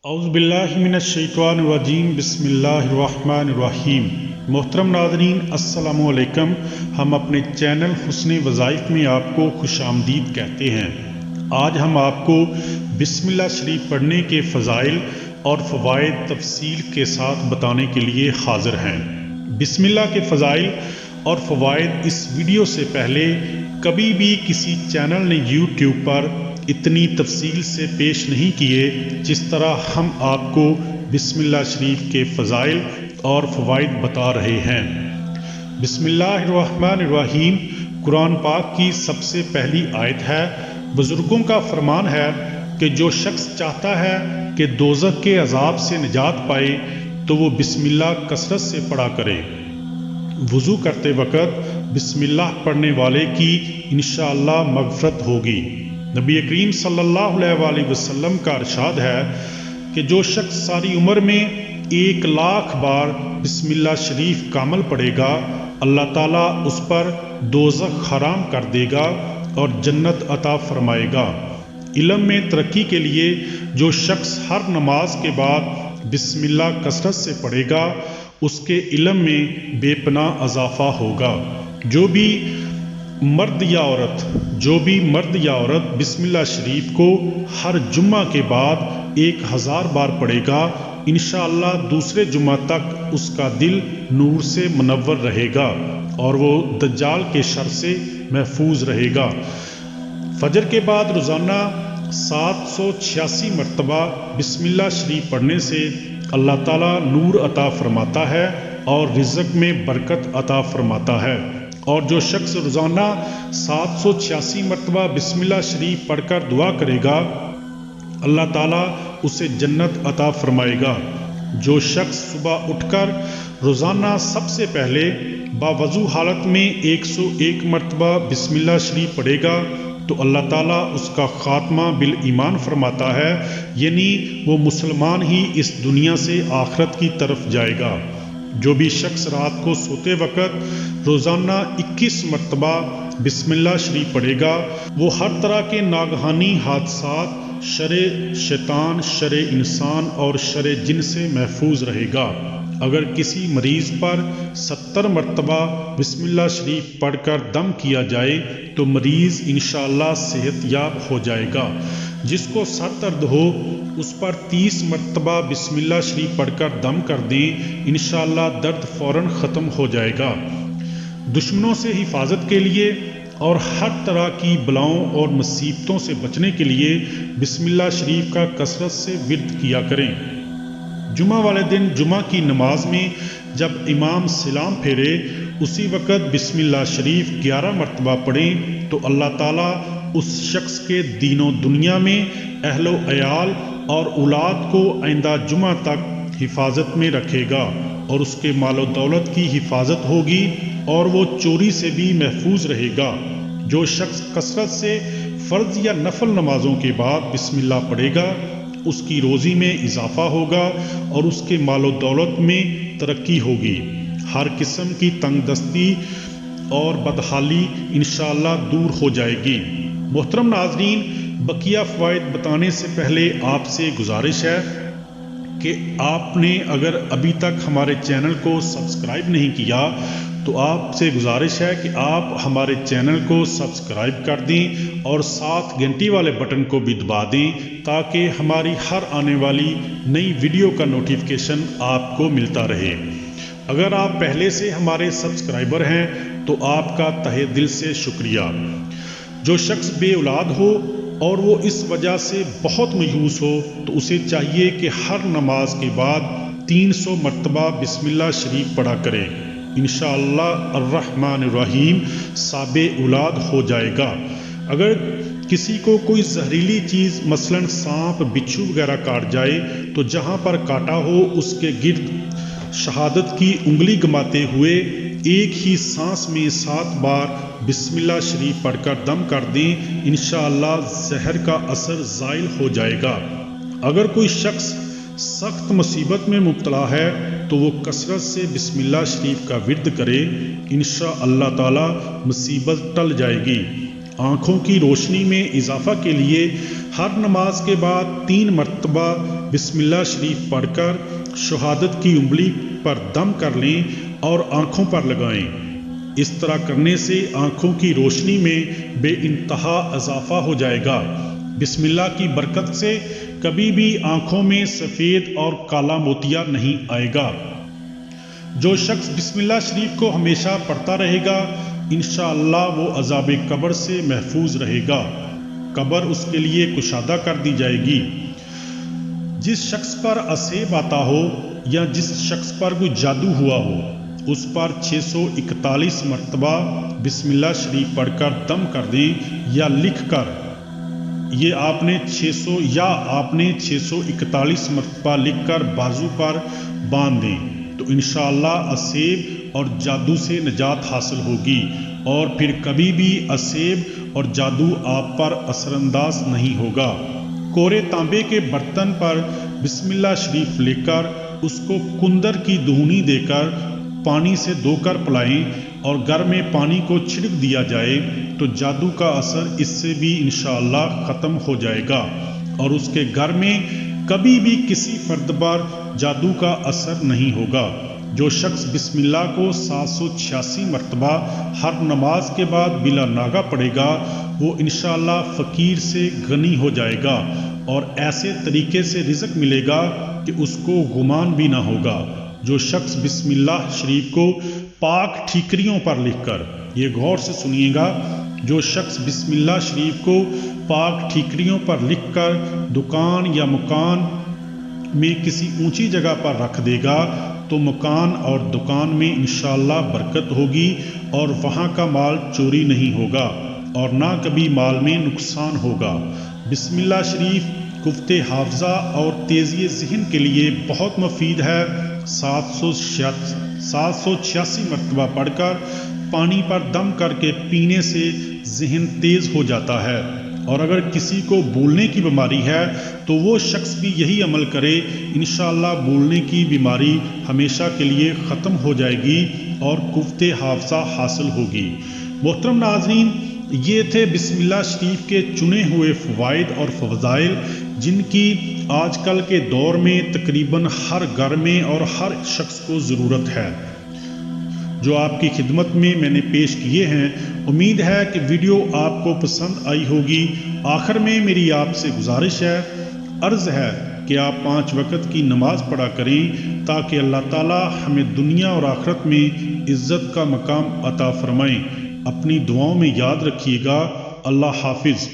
اعوذ باللہ من الشیطان الرجیم بسم اللہ الرحمن الرحیم۔ محترم ناظرین السلام علیکم۔ ہم اپنے چینل حسن وظائف میں آپ کو خوش آمدید کہتے ہیں۔ آج ہم آپ کو بسم اللہ شریف پڑھنے کے فضائل اور فوائد تفصیل کے ساتھ بتانے کے لیے حاضر ہیں۔ بسم اللہ کے فضائل اور فوائد اس ویڈیو سے پہلے کبھی بھی کسی چینل نے یوٹیوب پر اتنی تفصیل سے پیش نہیں کیے جس طرح ہم آپ کو بسم اللہ شریف کے فضائل اور فوائد بتا رہے ہیں۔ بسم اللہ الرحمن الرحیم قرآن پاک کی سب سے پہلی آیت ہے۔ بزرگوں کا فرمان ہے کہ جو شخص چاہتا ہے کہ دوزخ کے عذاب سے نجات پائے تو وہ بسم اللہ کثرت سے پڑھا کرے۔ وضو کرتے وقت بسم اللہ پڑھنے والے کی انشاءاللہ مغفرت ہوگی۔ نبی کریم صلی اللہ علیہ وآلہ وسلم کا ارشاد ہے کہ جو شخص ساری عمر میں 1,00,000 بار بسم اللہ شریف کامل پڑھے گا، اللہ تعالیٰ اس پر دوزخ حرام کر دے گا اور جنت عطا فرمائے گا۔ علم میں ترقی کے لیے جو شخص ہر نماز کے بعد بسم اللہ کثرت سے پڑھے گا اس کے علم میں بے پناہ اضافہ ہوگا۔ جو بھی مرد یا عورت بسم اللہ شریف کو ہر جمعہ کے بعد 1000 بار پڑھے گا، انشاءاللہ دوسرے جمعہ تک اس کا دل نور سے منور رہے گا اور وہ دجال کے شر سے محفوظ رہے گا۔ فجر کے بعد روزانہ 786 مرتبہ بسم اللہ شریف پڑھنے سے اللہ تعالیٰ نور عطا فرماتا ہے اور رزق میں برکت عطا فرماتا ہے، اور جو شخص روزانہ 786 مرتبہ بسم اللہ شریف پڑھ کر دعا کرے گا اللہ تعالیٰ اسے جنت عطا فرمائے گا۔ جو شخص صبح اٹھ کر روزانہ سب سے پہلے باوضو حالت میں 101 مرتبہ بسم اللہ شریف پڑھے گا تو اللہ تعالیٰ اس کا خاتمہ بالایمان فرماتا ہے، یعنی وہ مسلمان ہی اس دنیا سے آخرت کی طرف جائے گا۔ جو بھی شخص رات کو سوتے وقت روزانہ 21 مرتبہ بسم اللہ شریف پڑھے گا وہ ہر طرح کے ناگہانی حادثات، شر شیطان، شر انسان اور شر جن سے محفوظ رہے گا۔ اگر کسی مریض پر 70 مرتبہ بسم اللہ شریف پڑھ کر دم کیا جائے تو مریض انشاءاللہ صحت یاب ہو جائے گا۔ جس کو سر درد ہو اس پر 30 مرتبہ بسم اللہ شریف پڑھ کر دم کر دیں، انشاءاللہ درد فوراً ختم ہو جائے گا۔ دشمنوں سے حفاظت کے لیے اور ہر طرح کی بلاؤں اور مصیبتوں سے بچنے کے لیے بسم اللہ شریف کا کثرت سے ورد کیا کریں۔ جمعہ والے دن جمعہ کی نماز میں جب امام سلام پھیرے اسی وقت بسم اللہ شریف 11 مرتبہ پڑھیں تو اللہ تعالیٰ اس شخص کے دین و دنیا میں اہل و عیال اور اولاد کو آئندہ جمعہ تک حفاظت میں رکھے گا اور اس کے مال و دولت کی حفاظت ہوگی اور وہ چوری سے بھی محفوظ رہے گا۔ جو شخص کثرت سے فرض یا نفل نمازوں کے بعد بسم اللہ پڑھے گا اس کی روزی میں اضافہ ہوگا اور اس کے مال و دولت میں ترقی ہوگی۔ ہر قسم کی تنگ دستی اور بدحالی انشاءاللہ دور ہو جائے گی۔ محترم ناظرین، بقیہ فوائد بتانے سے پہلے آپ سے گزارش ہے کہ آپ نے اگر ابھی تک ہمارے چینل کو سبسکرائب نہیں کیا تو آپ سے گزارش ہے کہ آپ ہمارے چینل کو سبسکرائب کر دیں اور ساتھ گھنٹی والے بٹن کو بھی دبا دیں تاکہ ہماری ہر آنے والی نئی ویڈیو کا نوٹیفیکیشن آپ کو ملتا رہے۔ اگر آپ پہلے سے ہمارے سبسکرائبر ہیں تو آپ کا تہہ دل سے شکریہ۔ جو شخص بے اولاد ہو اور وہ اس وجہ سے بہت مایوس ہو تو اسے چاہیے کہ ہر نماز کے بعد 300 مرتبہ بسم اللہ شریف پڑھا کرے، انشاءاللہ الرحمن الرحیم صاحب اولاد ہو جائے گا۔ اگر کسی کو کوئی زہریلی چیز مثلاً سانپ، بچھو وغیرہ کاٹ جائے تو جہاں پر کاٹا ہو اس کے گرد شہادت کی انگلی گماتے ہوئے ایک ہی سانس میں 7 بار بسم اللہ شریف پڑھ کر دم کر دیں، انشاءاللہ زہر کا اثر زائل ہو جائے گا۔ اگر کوئی شخص سخت مصیبت میں مبتلا ہے تو وہ کثرت سے بسم اللہ شریف کا ورد کرے، انشاءاللہ تعالی مصیبت ٹل جائے گی۔ آنکھوں کی روشنی میں اضافہ کے لیے ہر نماز کے بعد 3 مرتبہ بسم اللہ شریف پڑھ کر شہادت کی انگلی پر دم کر لیں اور آنکھوں پر لگائیں۔ اس طرح کرنے سے آنکھوں کی روشنی میں بے انتہا اضافہ ہو جائے گا۔ بسم اللہ کی برکت سے کبھی بھی آنکھوں میں سفید اور کالا موتیا نہیں آئے گا۔ جو شخص بسم اللہ شریف کو ہمیشہ پڑھتا رہے گا انشاءاللہ وہ عذاب قبر سے محفوظ رہے گا۔ قبر اس کے لیے کشادہ کر دی جائے گی۔ جس شخص پر اسیب آتا ہو یا جس شخص پر کوئی جادو ہوا ہو اس پر 641 مرتبہ بسم اللہ شریف پڑھ کر دم کر دیں یا لکھ کر یہ آپ نے 641 مرتبہ لکھ کر بازو پر باندھ دیں تو انشاءاللہ اسیب اور جادو سے نجات حاصل ہوگی اور پھر کبھی بھی اسیب اور جادو آپ پر اثر انداز نہیں ہوگا۔ کورے تانبے کے برتن پر بسم اللہ شریف لے کر اس کو کندر کی دہنی دے کر پانی سے دھو کر پلائیں اور گھر میں پانی کو چھڑک دیا جائے تو جادو کا اثر اس سے بھی انشاءاللہ ختم ہو جائے گا اور اس کے گھر میں کبھی بھی کسی فرد پر جادو کا اثر نہیں ہوگا۔ جو شخص بسم اللہ کو 786 مرتبہ ہر نماز کے بعد بلا ناغہ پڑھے گا وہ انشاءاللہ فقیر سے غنی ہو جائے گا اور ایسے طریقے سے رزق ملے گا کہ اس کو گمان بھی نہ ہوگا۔ جو شخص بسم اللہ شریف کو پاک ٹھیکریوں پر لکھ کر، یہ غور سے سنیے گا، جو شخص بسم اللہ شریف کو پاک ٹھیکریوں پر لکھ کر دکان یا مکان میں کسی اونچی جگہ پر رکھ دے گا تو مکان اور دکان میں انشاءاللہ برکت ہوگی اور وہاں کا مال چوری نہیں ہوگا اور نہ کبھی مال میں نقصان ہوگا۔ بسم اللہ شریف قوت حافظہ اور تیزی ذہن کے لیے بہت مفید ہے۔ 786 مرتبہ پڑھ کر پانی پر دم کر کے پینے سے ذہن تیز ہو جاتا ہے اور اگر کسی کو بھولنے کی بیماری ہے تو وہ شخص بھی یہی عمل کرے انشاءاللہ بھولنے کی بیماری ہمیشہ کے لیے ختم ہو جائے گی اور قوت حافظہ حاصل ہوگی۔ محترم ناظرین، یہ تھے بسم اللہ شریف کے چنے ہوئے فوائد اور فضائل جن کی آج کل کے دور میں تقریباً ہر گھر میں اور ہر شخص کو ضرورت ہے، جو آپ کی خدمت میں نے پیش کیے ہیں۔ امید ہے کہ ویڈیو آپ کو پسند آئی ہوگی۔ آخر میں میری آپ سے گزارش ہے، عرض ہے کہ آپ 5 وقت کی نماز پڑھا کریں تاکہ اللہ تعالی ہمیں دنیا اور آخرت میں عزت کا مقام عطا فرمائیں۔ اپنی دعاؤں میں یاد رکھیے گا۔ اللہ حافظ۔